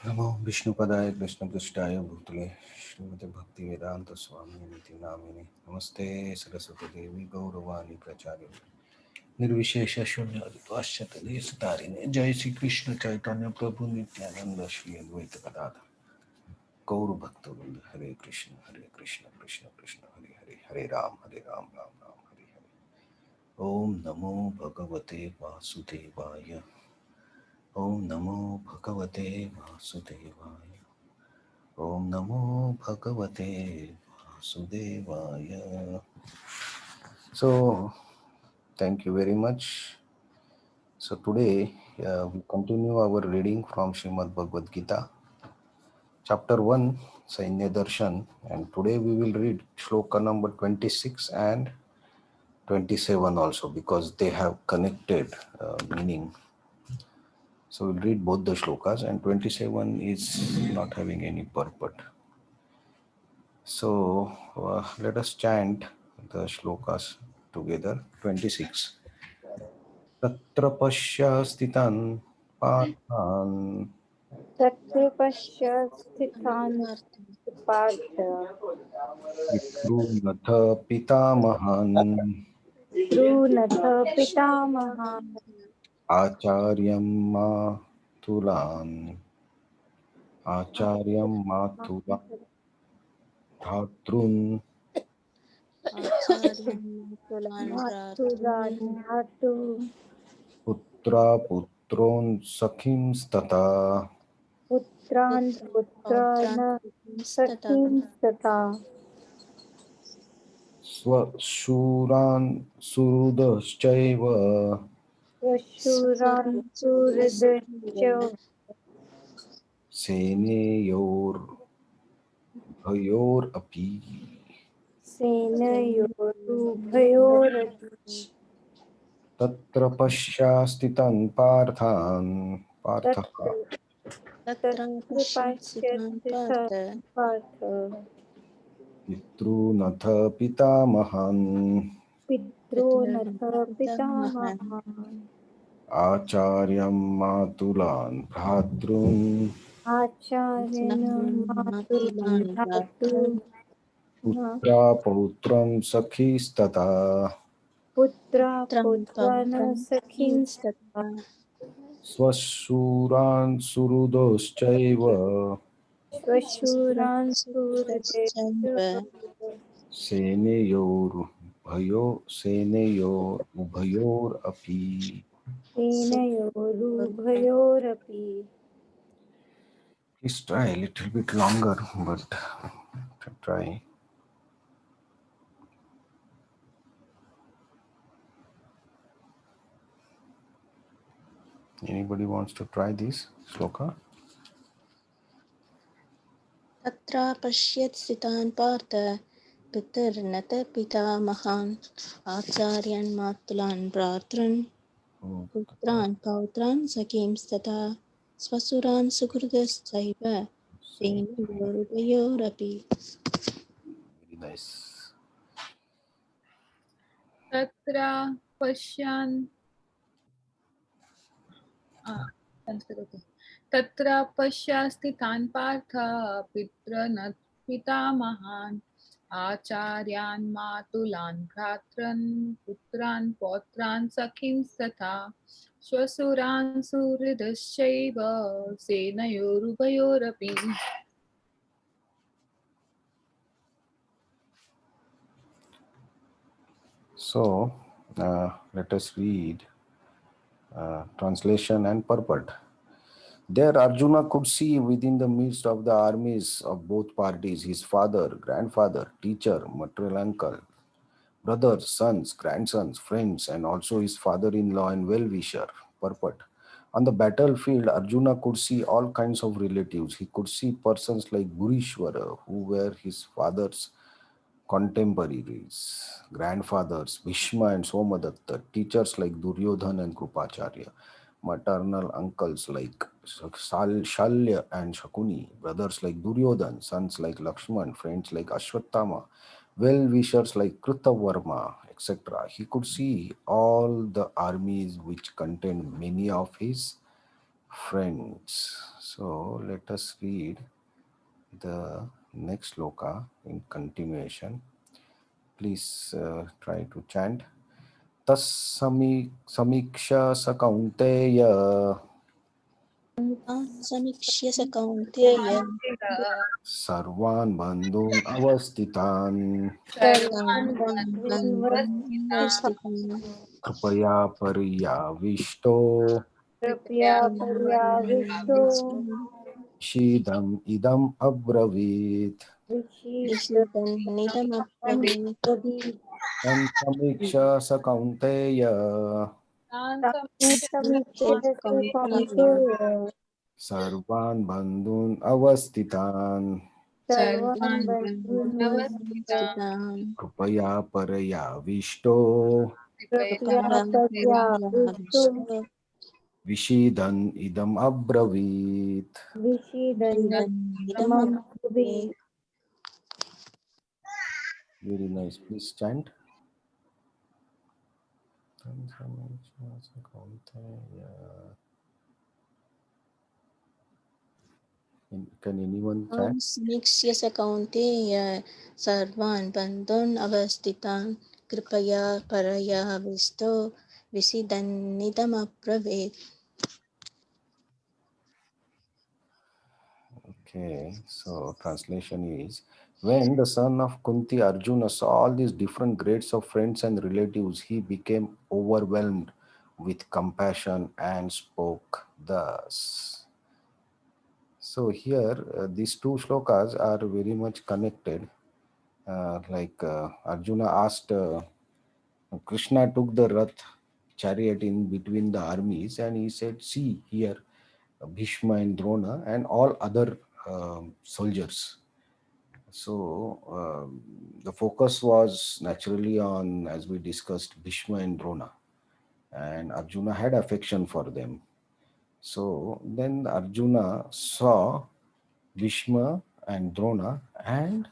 नमो विष्णुपदाय कृष्णपृष्ठाय भूतले श्रीमते भक्तिवेदांत स्वामी निति नामिने नमस्ते सरस्वती देवी गौरवाणी प्रचारिणे निर्विशेष शून्यवाश्यत देशतारिणे जय श्री कृष्ण चैतन्य प्रभु नित्यानंद श्री अद्वैत गदाधर गौर भक्तवृंद हरे कृष्ण कृष्ण कृष्ण हरे हरे हरे राम राम हरे हरे। ओम नमो भगवते वासुदेवाय। ओम नमो भगवते वासुदेवाय। Om Namo Bhagavate Vasudevaya. So, thank you very much. So, today we continue our reading from Srimad Bhagavad Gita, chapter 1, Sainya Darshan, and today we will read shloka number 26 and 27 also because they have connected meaning. So, we'll read both the shlokas, and 27 is not having any purport. So let us chant the shlokas together. 26. Tatra pasya stitan parthan तत्र पश्य स्थितान् पार्थ पितॄनथ पितामहान् भ्रूनथ पितामहान् आचार्यं मातुलान् आचार्यं मातुला भ्रातॄन् मातुलान् भ्रातु पुत्रा पुत्रोन् सखींस्तथा पुत्रान् पुत्रान् सखींस्तथा स्वशूरान् सुहृदश्चैव स्वशूरान् सुहृदश्च सेनयोर्भयोरपि सेनयोरुभयोरपि तत्र पश्यास्थितान् पार्थान् पार्थः तत्र तत्र पश्यति पार्थ पितॄनथ पितामहान् पितॄनथ पितामहान् आचार्यं मातुलान् भ्रातॄन् आचार्येण मातुलं भ्रातॄन् पुत्रा पौत्रं सखीस्तथा पुत्रा पुत्रान् सखींस्तथा स्वशूरान् सुहृदश्चैव श्वशूरान् सुहृदेश्च सेनयोरुभयोरपि. सेनयोरुभयोरपि Please try a little bit longer, but try. Anybody wants to try this shloka? तत्र पश्यत् स्थितान् पार्थ पितर्नत पितामहान् आचार्यान् मातुलान् भ्रातॄन् Oh, पुत्रान् पौत्रान् सखींस्तथा स्वसुरान् सुहृदश्चैव सेनयोरुभयोरपि very nice. तत्र पश्यन् संस्कृते तत्र पश्यास्ति तान् पार्थ पितॄन् पितामहान् आचार्यान् मातुलान् भ्रातॄन् पुत्रान् पौत्रान् सखींस्तथा श्वशुरान् सुहृदश्चैव सेनयोरुभयोरपि। So, let us read translation and purport. There Arjuna could see within the midst of the armies of both parties his father, grandfather, teacher, maternal uncle, brothers, sons, grandsons, friends, and also his father-in-law and well-wisher. Purport. On the battlefield, Arjuna could see all kinds of relatives. He could see persons like Burishwara, who were his father's contemporaries, grandfathers, Bhishma and Somadatta, teachers like Duryodhan and Krupacharya, maternal uncles like Shalya and Shakuni, brothers like Duryodhan, sons like Lakshman, friends like Ashwatthama, well-wishers like Kritavarma, etc. He could see all the armies which contained many of his friends. So let us read the next sloka in continuation. Please try to chant. Samiksha Sakaunteya समीक्ष्य स कौन्तेय Sarvan Bandhun Avasthitan सर्वान् सर्वान् बन्धून् बन्धून् वस्थितान् Kripaya Paryavisto कृपया पर्याविष्टो Shidam Idam Abravit विषीदन्निदमब्रवीत् विषीदन्नमब्रवीत् Tam Samiksha Sakaunteya तां ते समीक्ष्य कौन्तेय कौन्तेय Sarvan Bandhun Avasthitan सर्वान् सर्वान् बन्धून् बन्धून् वस्थितान् Kripaya Paryavisto कृपया कृपया पर्याविष्टो पर्याविष्टो Vishidan Idam Abravit. विषीदन्निदमब्रवीत् विषीदन्नमब्रवीत् Very nice. Please chant. Can anyone तां chant? समीक्ष्य स कौन्तेय सर्वान् बन्धून् अवस्थितान् कृपया पर्याविष्टो विषीदन्निदमब्रवीत् Okay, so translation is when the son of Kunti Arjuna saw all these different grades of friends and relatives, he became overwhelmed with compassion and spoke thus. So here, these two shlokas are very much connected. Arjuna asked, Krishna took the Rath chariot in between the armies, and he said, "See here, Bhishma and Drona and all other soldiers." So the focus was naturally on, as we discussed, Bhishma and Drona, and Arjuna had affection for them. So then Arjuna saw Bhishma and Drona and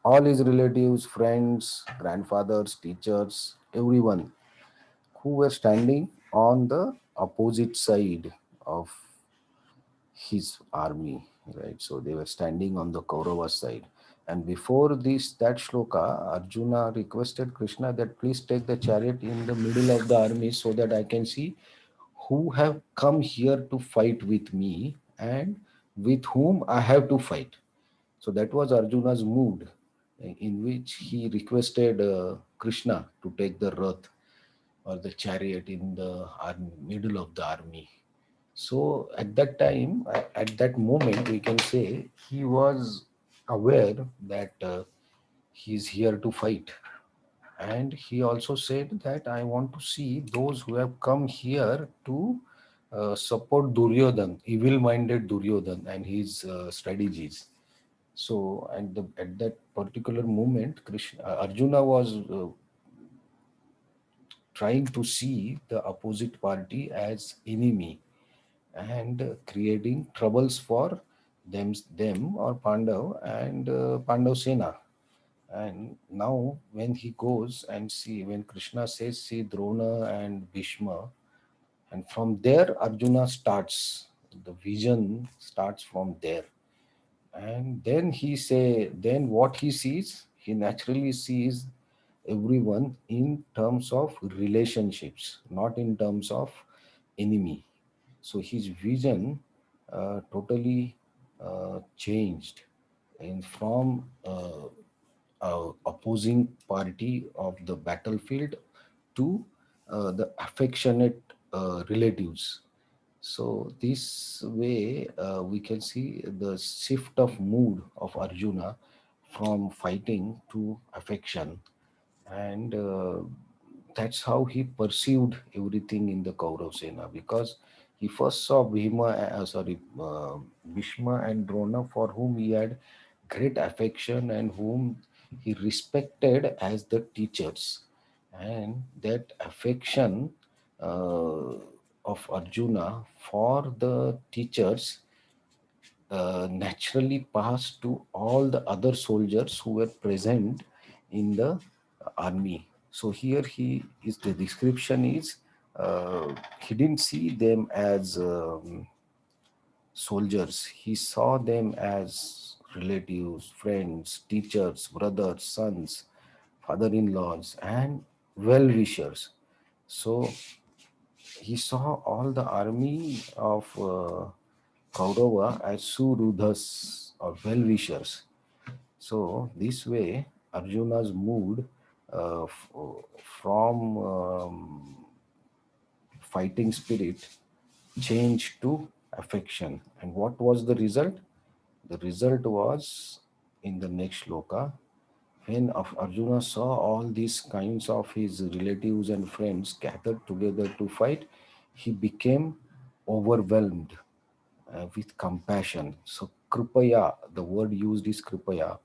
all his relatives, friends, grandfathers, teachers, everyone who were standing on the opposite side of his army, right? So they were standing on the Kaurava side. And before this, that shloka, Arjuna requested Krishna that please take the chariot in the middle of the army so that I can see who have come here to fight with me and with whom I have to fight. So that was Arjuna's mood, in which he requested Krishna to take the Rath or the chariot in the middle of the army. So at that time, at that moment, we can say he was aware that he's here to fight. And he also said that I want to see those who have come here to support Duryodhan, evil-minded Duryodhan and his strategies. So at that particular moment, Arjuna was trying to see the opposite party as enemy and creating troubles for them or Pandav and Pandav Sena. And now when he goes and see, when Krishna says, see Drona and Bhishma, and from there Arjuna starts, the vision starts from there. And then what he sees, he naturally sees everyone in terms of relationships, not in terms of enemy. So his vision totally changed, and from opposing party of the battlefield to the affectionate relatives. So this way we can see the shift of mood of Arjuna from fighting to affection, and that's how he perceived everything in the Kaurav Sena, because he first saw Bhishma and Drona, for whom he had great affection and whom he respected as the teachers, and that affection uh, of Arjuna for the teachers naturally passed to all the other soldiers who were present in the army. So here he is, the description is he didn't see them as soldiers. He saw them as relatives, friends, teachers, brothers, sons, father-in-laws, and well-wishers. So he saw all the army of Kaurava as Surudhas or well-wishers. So this way, Arjuna's mood from fighting spirit changed to affection. And what was the result? The result was in the next shloka, when Arjuna saw all these kinds of his relatives and friends gathered together to fight, he became overwhelmed with compassion. So kripaya, the word used is kripaya,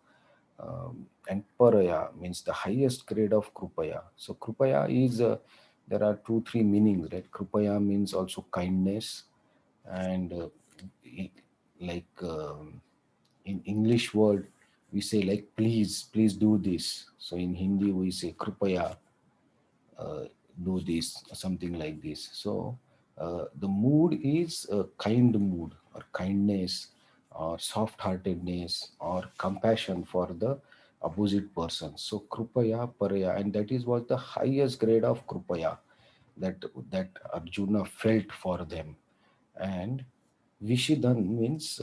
and paraya means the highest grade of kripaya. So kripaya is there are two three meanings, right? Kripaya means also kindness, and i- like in English word we say like please do this. So in Hindi we say kripaya uh, do this, something like this. So the mood is a kind mood or kindness or soft heartedness or compassion for the opposite person. So krupaya paraya, and that is what the highest grade of krupaya that that Arjuna felt for them. And vishidan means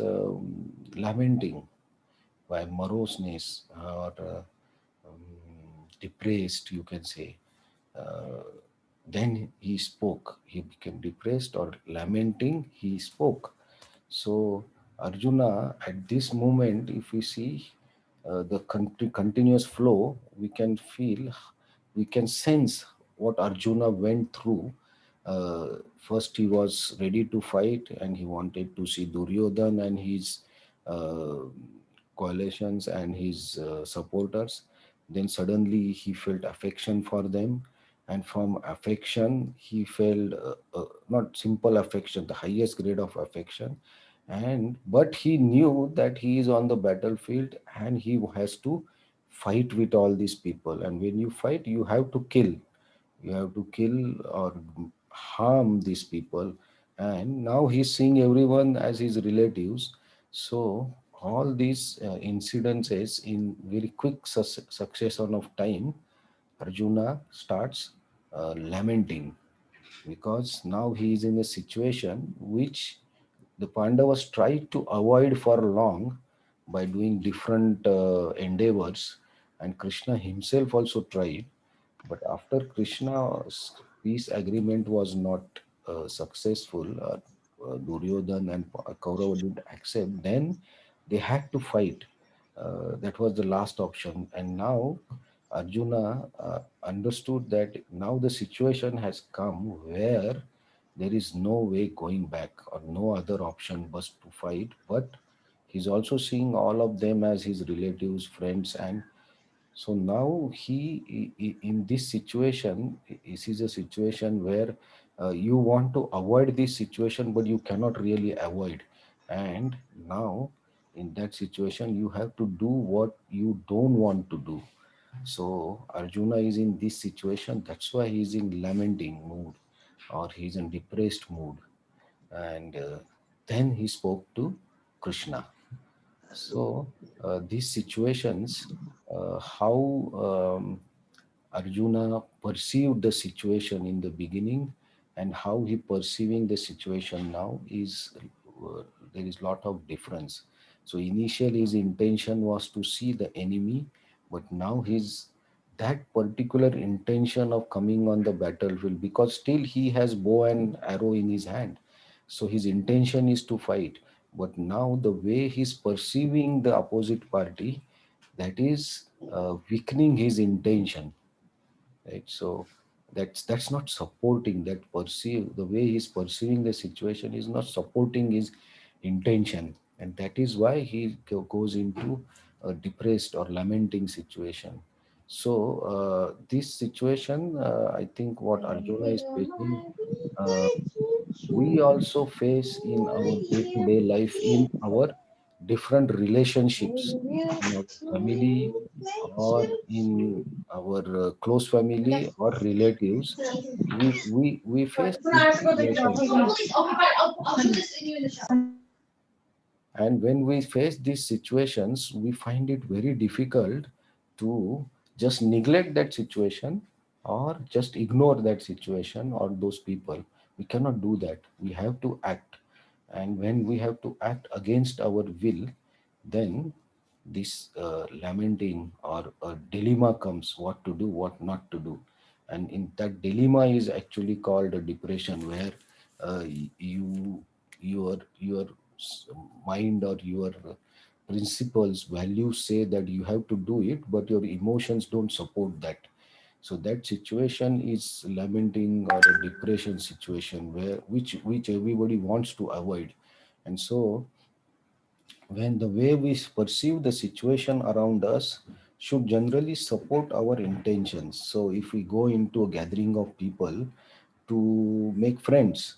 lamenting by moroseness or depressed, you can say. uh, then he spoke. He became depressed or lamenting. He spoke. So Arjuna, at this moment, if we see the continuous flow, we can feel, we can sense what Arjuna went through. First, he was ready to fight, and he wanted to see Duryodhan and his uh, coalitions and his supporters. Then suddenly he felt affection for them, and from affection he felt not simple affection, the highest grade of affection. And but he knew that he is on the battlefield and he has to fight with all these people, and when you fight you have to kill, you have to kill or harm these people. And now he's seeing everyone as his relatives. So all these incidences in very quick succession of time, Arjuna starts lamenting, because now he is in a situation which the Pandavas tried to avoid for long by doing different endeavors, and Krishna himself also tried. But after Krishna's peace agreement was not successful, Duryodhan and Kaurava didn't accept, then they had to fight. That was the last option. And now Arjuna understood that now the situation has come where there is no way going back or no other option but to fight. But he's also seeing all of them as his relatives, friends, and so now in this situation, this is a situation where you want to avoid this situation, but you cannot really avoid. And now in that situation, you have to do what you don't want to do. So Arjuna is in this situation. That's why he's in lamenting mood, or he's in depressed mood. And then he spoke to Krishna. So these situations, how Arjuna perceived the situation in the beginning and how he perceiving the situation now is there is lot of difference. So initially his intention was to see the enemy, but now his that particular intention of coming on the battlefield, because still he has bow and arrow in his hand, so his intention is to fight. But now the way he's perceiving the opposite party, that is weakening his intention, right? So that's not supporting that perceive, the way he's perceiving the situation is not supporting his intention, and that is why he goes into a depressed or lamenting situation. So this situation, I think what Arjuna is facing, uh, we also face in our day-to-day life, in our different relationships, in our family or in our close family or relatives. We face these situations. And when we face these situations, we find it very difficult to just neglect that situation or just ignore that situation or those people. We cannot do that. We have to act. And when we have to act against our will, then this lamenting or a dilemma comes, what to do, what not to do. And in that dilemma is actually called a depression, where your mind or your principles, values say that you have to do it, but your emotions don't support that. So that situation is lamenting or a depression situation, where which everybody wants to avoid. And so when the way we perceive the situation around us should generally support our intentions. So if we go into a gathering of people to make friends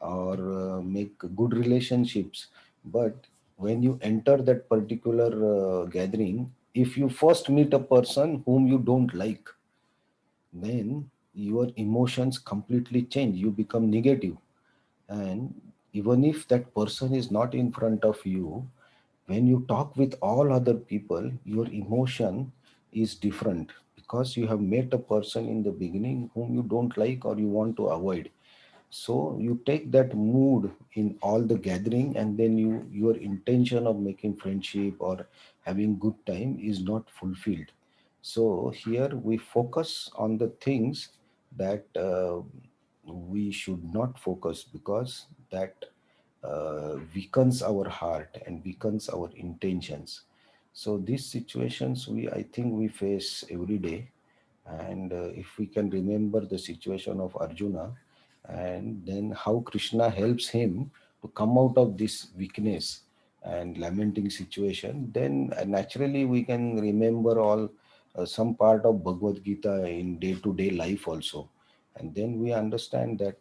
or make good relationships, but when you enter that particular gathering, if you first meet a person whom you don't like, then your emotions completely change, you become negative. And even if that person is not in front of you, when you talk with all other people, your emotion is different, because you have met a person in the beginning whom you don't like or you want to avoid. So you take that mood in all the gathering, and then your intention of making friendship or having good time is not fulfilled. So here we focus on the things that we should not focus, because that weakens our heart and weakens our intentions. So these situations, I think we face every day. And if we can remember the situation of Arjuna, and then how Krishna helps him to come out of this weakness and lamenting situation, then naturally we can remember all some part of Bhagavad Gita in day-to-day life also. And then we understand that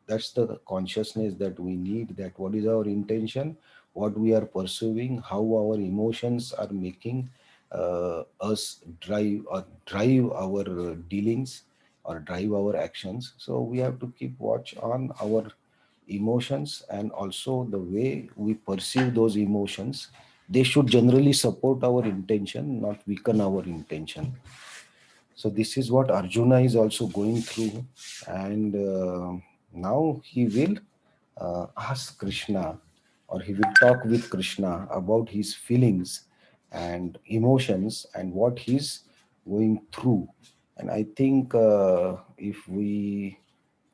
that's the consciousness that we need, that what is our intention, what we are pursuing, how our emotions are making us drive our dealings or drive our actions. So we have to keep watch on our emotions, and also the way we perceive those emotions. They should generally support our intention, not weaken our intention. So this is what Arjuna is also going through. And now he will ask Krishna, or he will talk with Krishna about his feelings and emotions and what he's going through. And I think if we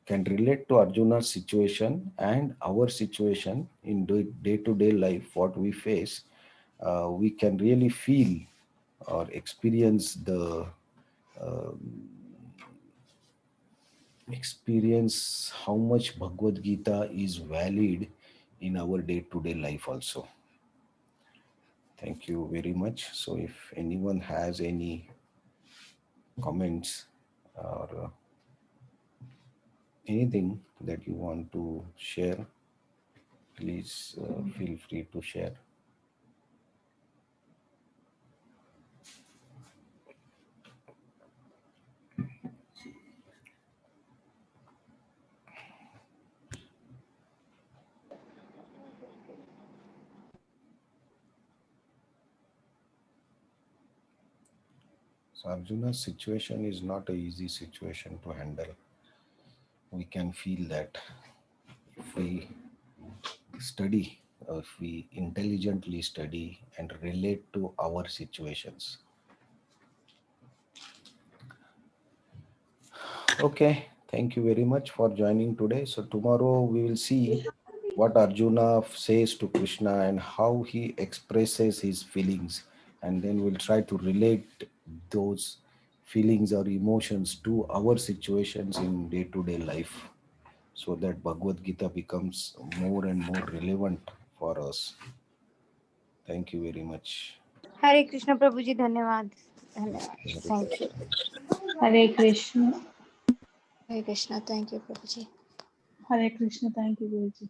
can relate to Arjuna's situation and our situation in day-to-day life, what we face, we can really feel or experience the experience how much Bhagavad Gita is valid in our day-to-day life also. Thank you very much. So if anyone has any comments or anything that you want to share, please feel free to share. So Arjuna's situation is not an easy situation to handle. We can feel that if we study, if we intelligently study and relate to our situations. Okay, thank you very much for joining today. So tomorrow we will see what Arjuna says to Krishna and how he expresses his feelings, and then we'll try to relate those feelings or emotions to our situations in day-to-day life, so that Bhagavad Gita becomes more and more relevant for us. Thank you very much. हरे कृष्ण प्रभु जी, धन्यवाद धन्यवाद, thank you. Hare Krishna. Hare Krishna. Thank you, Prabhuji. Hare Krishna. Thank you, Guruji.